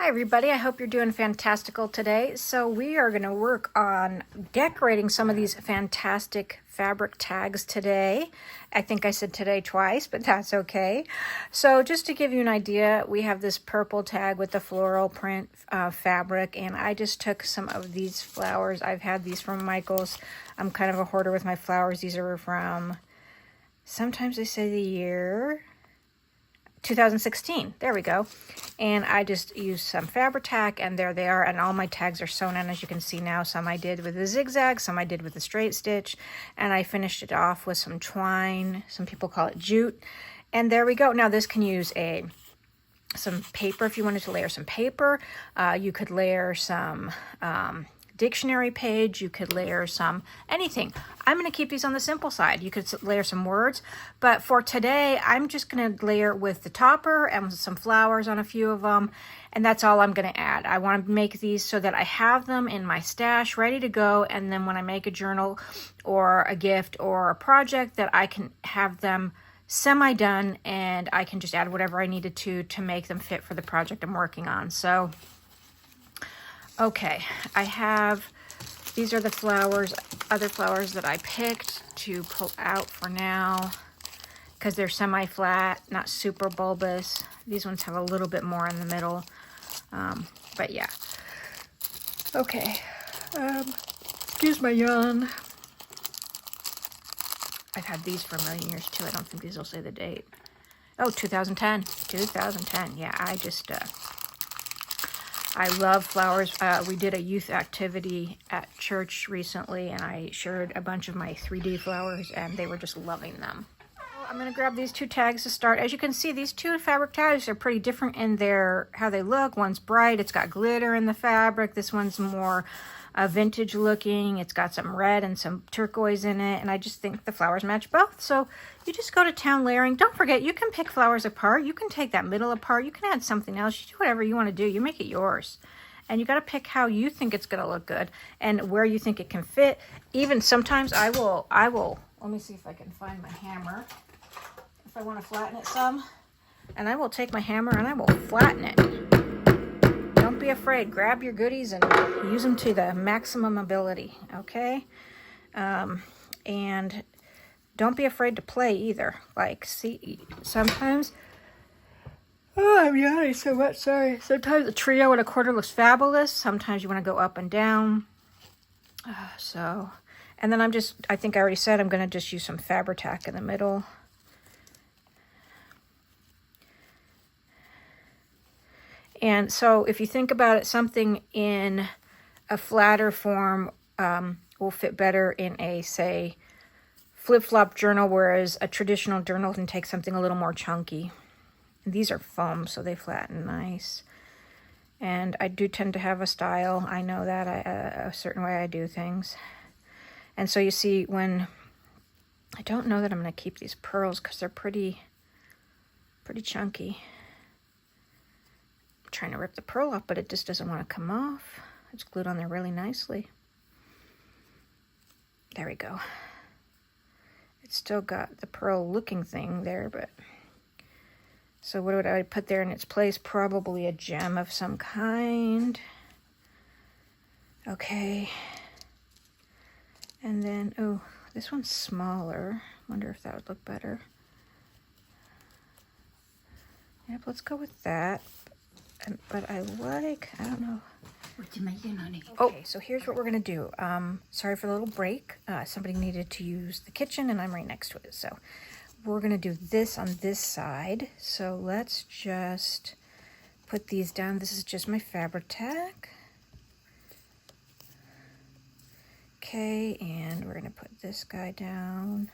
everybody, I hope you're doing fantastical today. So we are going to work on decorating some of these fantastic fabric tags today. I think I said today twice, but that's okay. So just to give you an idea, we have this purple tag with the floral print fabric, and I just took some of these flowers. I've had these from Michaels. I'm kind of a hoarder with my flowers. These are from, sometimes they say the year 2016. There we go. And I just used some Fabri-Tac, and there they are. And all my tags are sewn in, as you can see now. Some I did with a zigzag, some I did with a straight stitch, and I finished it off with some twine. Some people call it jute. And there we go. Now this can use some paper if you wanted to layer some paper. You could layer some dictionary page. You could layer some anything. I'm going to keep these on the simple side. You could layer some words, but for today I'm just going to layer with the topper and some flowers on a few of them, and that's all I'm going to add. I want to make these so that I have them in my stash ready to go, and then when I make a journal or a gift or a project, that I can have them semi-done and I can just add whatever I needed to make them fit for the project I'm working on. So okay, these are the flowers, other flowers that I picked to pull out for now because they're semi-flat, not super bulbous. These ones have a little bit more in the middle, but yeah. Okay, excuse my yawn. I've had these for a million years too. I don't think these will say the date. Oh, 2010, yeah, I love flowers. We did a youth activity at church recently, and I shared a bunch of my 3D flowers, and they were just loving them. I'm going to grab these two tags to start. As you can see, these two fabric tags are pretty different in how they look. One's bright. It's got glitter in the fabric. This one's more vintage looking. It's got some red and some turquoise in it, and I just think the flowers match both. So you just go to town layering. Don't forget, you can pick flowers apart. You can take that middle apart. You can add something else. You do whatever you want to do. You make it yours. And you got to pick how you think it's going to look good and where you think it can fit. Even sometimes I will, let me see if I can find my hammer. If I want to flatten it some, and I will take my hammer and I will flatten it. Don't be afraid. Grab your goodies and use them to the maximum ability, okay? And don't be afraid to play either. Like, see, sometimes, oh, I'm yawning so much, sorry. Sometimes a trio and a quarter looks fabulous. Sometimes you want to go up and down. And then I think I already said I'm going to just use some Fabri-Tac in the middle. And so if you think about it, something in a flatter form will fit better in a, say, flip-flop journal, whereas a traditional journal can take something a little more chunky. And these are foam, so they flatten nice. And I do tend to have a style. I know that, a certain way I do things. And so you see, I don't know that I'm going to keep these pearls because they're pretty chunky. Trying to rip the pearl off, but it just doesn't want to come off. It's glued on there really nicely. There we go. It's still got the pearl looking thing there, but so what would I put there in its place? Probably a gem of some kind. Okay. And then, oh, this one's smaller. Wonder if that would look better. Yep, let's go with that. But I don't know. What you making, honey? Okay, so here's what we're going to do. Sorry for the little break. Somebody needed to use the kitchen, and I'm right next to it. So we're going to do this on this side. So let's just put these down. This is just my Fabri-Tac. Okay, and we're going to put this guy down.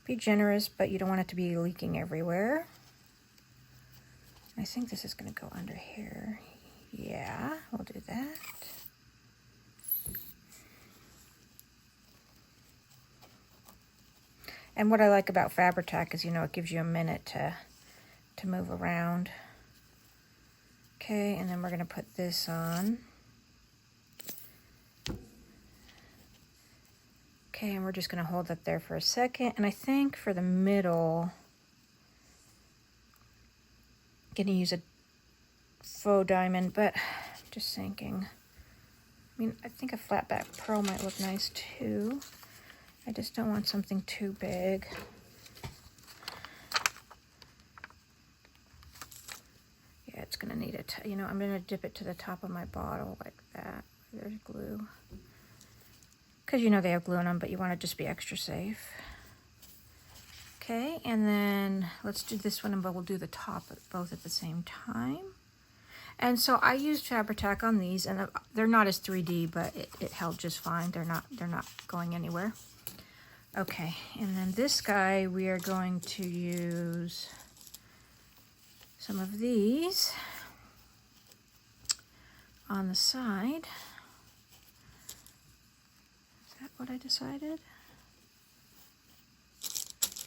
Be generous, but you don't want it to be leaking everywhere. I think this is going to go under here. Yeah, we'll do that. And what I like about Fabri-Tac is, it gives you a minute to move around. Okay, and then we're going to put this on. Okay, and we're just going to hold that there for a second. And I think for the middle, I'm going to use a faux diamond, but just thinking. I mean, I think a flat back pearl might look nice too. I just don't want something too big. Yeah, it's gonna need it. You know, I'm gonna dip it to the top of my bottle like that. There's glue. Because you know they have glue in them, but you want to just be extra safe. Okay, and then let's do this one, and we'll do the top both at the same time. And so I used Fabri-Tac on these, and they're not as 3D, but it held just fine. They're not going anywhere. Okay, and then this guy, we are going to use some of these on the side. Is that what I decided?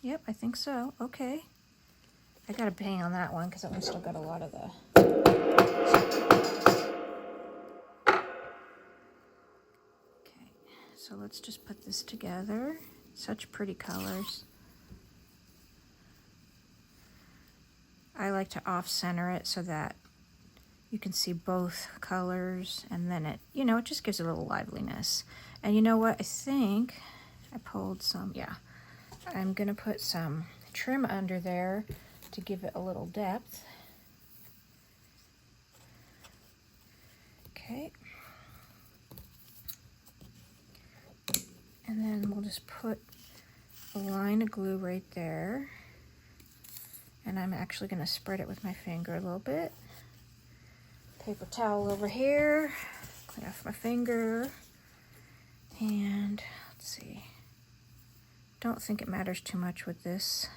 Yep, I think so. Okay. I got a bang on that one because that one still got a lot of the... Okay, so let's just put this together. Such pretty colors. I like to off-center it so that you can see both colors, and then it, you know, it just gives a little liveliness. And you know what? I think I pulled some, yeah. I'm gonna put some trim under there to give it a little depth. Okay. And then we'll just put a line of glue right there. And I'm actually gonna spread it with my finger a little bit. Paper towel over here, clean off my finger. And let's see. Don't think it matters too much with this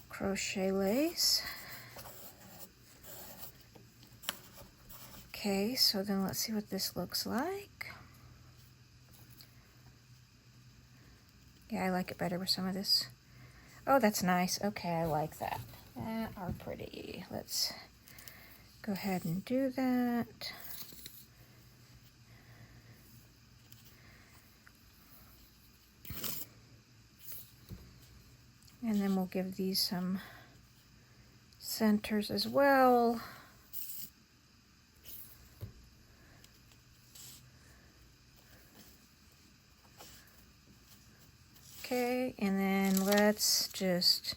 crochet lace. Okay, so then let's see what this looks like. Yeah, I like it better with some of this. Oh, that's nice. Okay, I like that. That are pretty. Let's go ahead and do that. And then we'll give these some centers as well. Okay, and then let's just,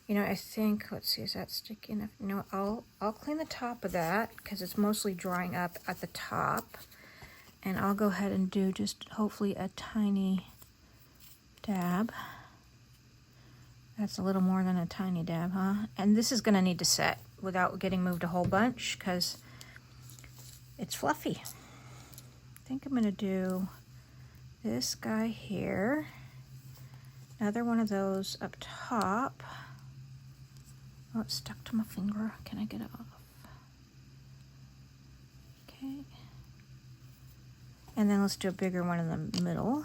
you know, I think, let's see, is that sticky enough? No, I'll clean the top of that because it's mostly drying up at the top. And I'll go ahead and do just hopefully a tiny dab. That's a little more than a tiny dab, huh? And this is gonna need to set without getting moved a whole bunch because it's fluffy. I think I'm gonna do this guy here. Another one of those up top. Oh, it's stuck to my finger. Can I get it off? Okay. And then let's do a bigger one in the middle.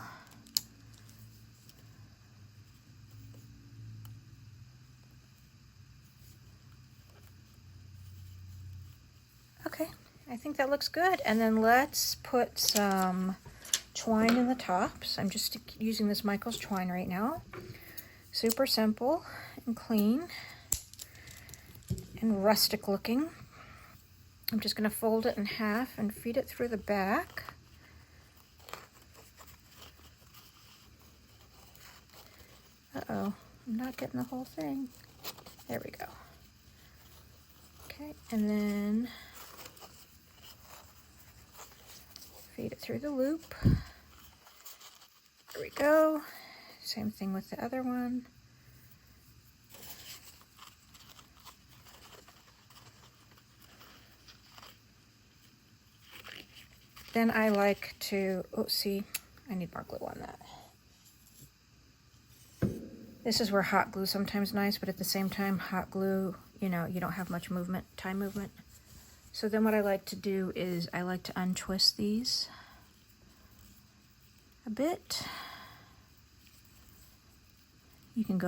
Okay, I think that looks good. And then let's put some twine in the tops. I'm just using this Michael's twine right now. Super simple and clean and rustic looking. I'm just going to fold it in half and feed it through the back. Uh-oh, I'm not getting the whole thing. There we go. Okay, and then feed it through the loop. There we go. Same thing with the other one. Then I like to, oh, see, I need more glue on that. This is where hot glue sometimes nice, but at the same time, hot glue, you know, you don't have much movement, time movement. So then what I like to do is I like to untwist these a bit. You can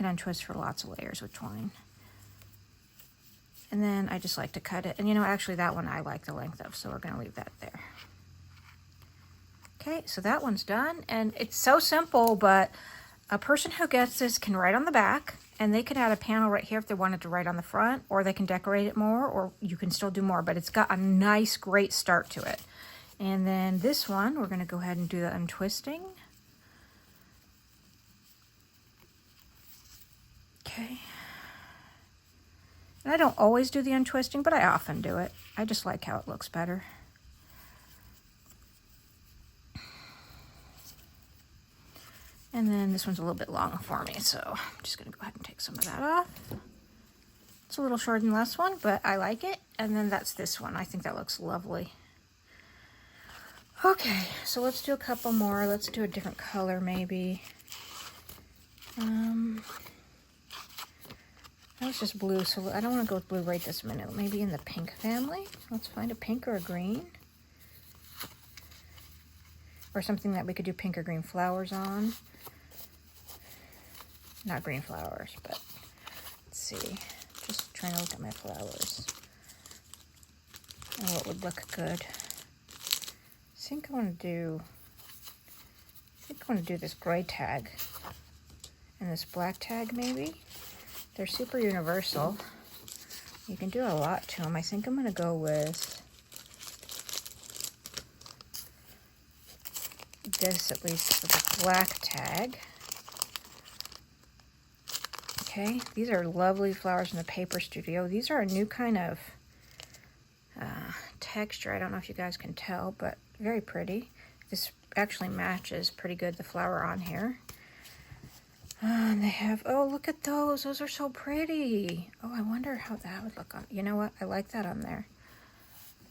untwist for lots of layers with twine. And then I just like to cut it. And you know, actually that one I like the length of, so we're gonna leave that there. Okay, so that one's done. And it's so simple, but A person who gets this can write on the back, and they can add a panel right here if they wanted to write on the front, or they can decorate it more, or you can still do more, but it's got a nice, great start to it. And then this one, we're going to go ahead and do the untwisting. Okay. And I don't always do the untwisting, but I often do it. I just like how it looks better. And then this one's a little bit long for me, so I'm just going to go ahead and take some of that off. It's a little shorter than the last one, but I like it. And then that's this one. I think that looks lovely. Okay, so let's do a couple more. Let's do a different color maybe. That was just blue, so I don't want to go with blue right this minute. Maybe in the pink family. Let's find a pink or a green. Or something that we could do pink or green flowers on. Not green flowers, but let's see. Just trying to look at my flowers. And what would look good. I think I want to do this gray tag. And this black tag maybe. They're super universal. You can do a lot to them. I think I'm going to go with this, at least for the black tag. Okay, these are lovely flowers in the Paper Studio. These are a new kind of texture. I don't know if you guys can tell, but very pretty. This actually matches pretty good the flower on here. And they have, oh, look at those. Those are so pretty. Oh, I wonder how that would look on. You know what? I like that on there.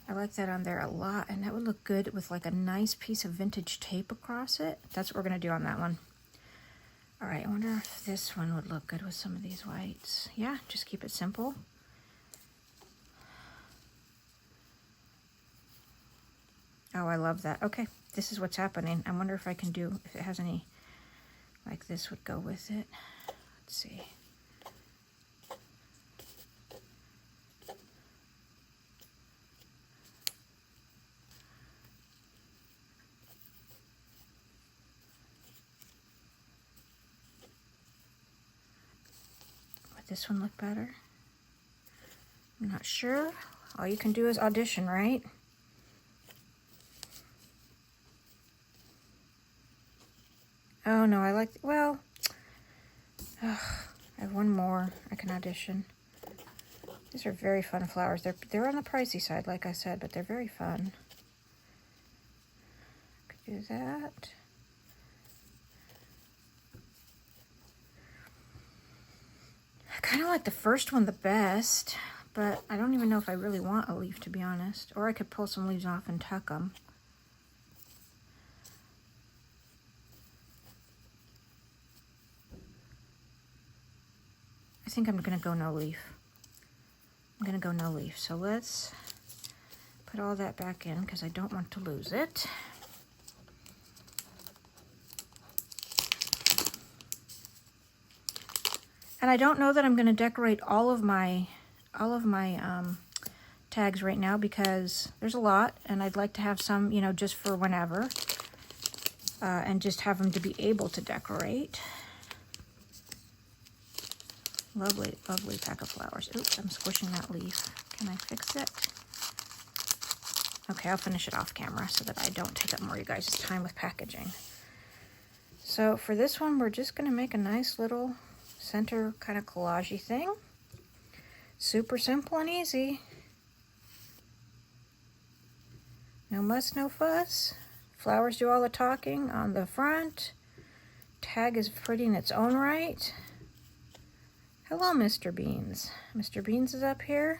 I like that on there a lot. And that would look good with like a nice piece of vintage tape across it. That's what we're going to do on that one. All right, I wonder if this one would look good with some of these whites. Yeah, just keep it simple. Oh, I love that. Okay, this is what's happening. I wonder if I can do, if it has any, like this would go with it. Let's see. Would this one look better? I'm not sure. All you can do is audition, right? Oh no, I like, well, I have one more I can audition. These are very fun flowers. They're on the pricey side, like I said, but they're very fun. Could do that. I kind of like the first one the best, but I don't even know if I really want a leaf, to be honest. Or I could pull some leaves off and tuck them. I think I'm going to go no leaf. I'm going to go no leaf. So let's put all that back in because I don't want to lose it. And I don't know that I'm going to decorate all of my tags right now because there's a lot, and I'd like to have some, you know, just for whenever, and just have them to be able to decorate. Lovely, lovely pack of flowers. Oops, I'm squishing that leaf. Can I fix it? Okay, I'll finish it off camera so that I don't take up more of you guys' time with packaging. So for this one, we're just going to make a nice little center kind of collage-y thing. Super simple and easy. No muss, no fuss. Flowers do all the talking on the front. Tag is pretty in its own right. Hello, Mr. Beans. Mr. Beans is up here.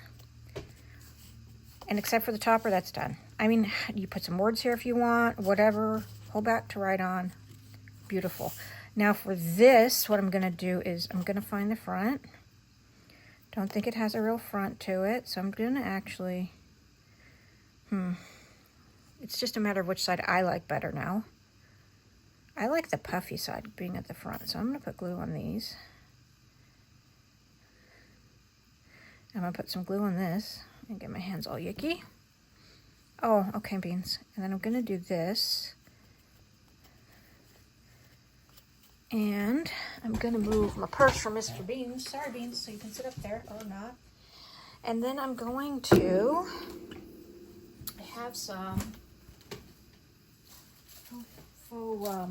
And except for the topper, that's done. I mean, you put some words here if you want, whatever. Pull back to write on. Beautiful. Now for this, what I'm going to do is I'm going to find the front. Don't think it has a real front to it, so I'm going to actually... It's just a matter of which side I like better now. I like the puffy side being at the front, so I'm going to put glue on these. I'm going to put some glue on this and get my hands all yucky. Oh, okay, Beans. And then I'm going to do this. And I'm gonna move my purse for Mr. Beans. Sorry, Beans, so you can sit up there or not. And then I'm going to, I have some faux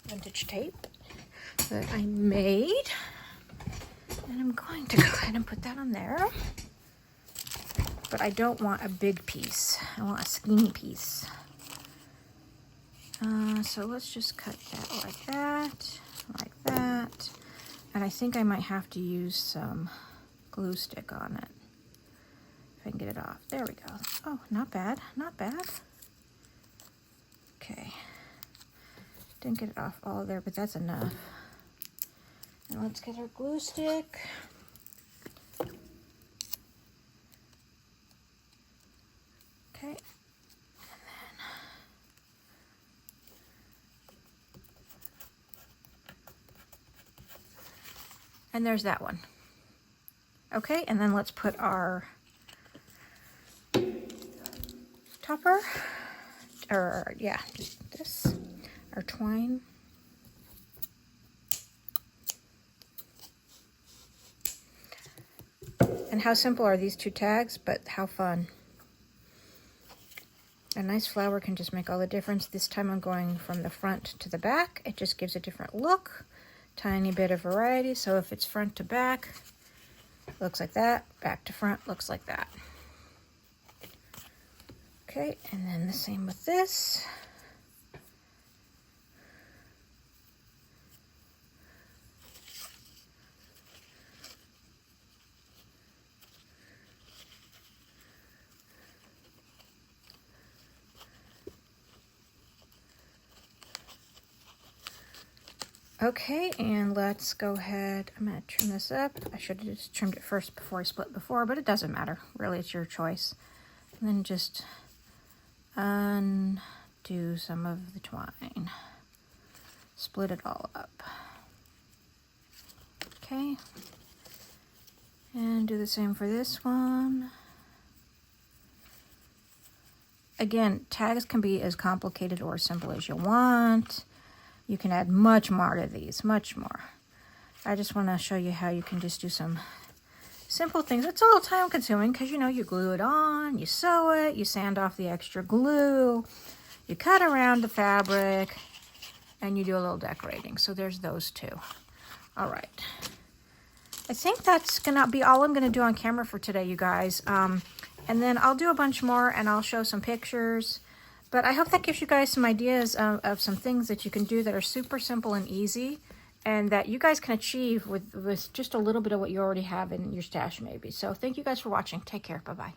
vintage tape that I made. And I'm going to go ahead and put that on there. But I don't want a big piece. I want a skinny piece. So let's just cut that like that, like that. And I think I might have to use some glue stick on it. If I can get it off. There we go. Oh, not bad, not bad. Okay. Didn't get it off all there, but that's enough. And let's get our glue stick. Okay. And there's that one. Okay, and then let's put our topper, or yeah, just this, our twine. And how simple are these two tags, but how fun. A nice flower can just make all the difference. This time I'm going from the front to the back. It just gives a different look. Tiny bit of variety. So if it's front to back, looks like that. Back to front, looks like that. Okay, and then the same with this. Okay, and let's go ahead. I'm going to trim this up. I should have just trimmed it first before I split before, but it doesn't matter. Really, it's your choice. And then just undo some of the twine. Split it all up. Okay. And do the same for this one. Again, tags can be as complicated or simple as you want. You can add much more to these, much more. I just want to show you how you can just do some simple things. It's a little time consuming because, you know, you glue it on, you sew it, you sand off the extra glue, you cut around the fabric, and you do a little decorating. So there's those two. All right. I think that's going to be all I'm going to do on camera for today, you guys. And then I'll do a bunch more and I'll show some pictures. But I hope that gives you guys some ideas of some things that you can do that are super simple and easy and that you guys can achieve with just a little bit of what you already have in your stash maybe. So thank you guys for watching. Take care. Bye-bye.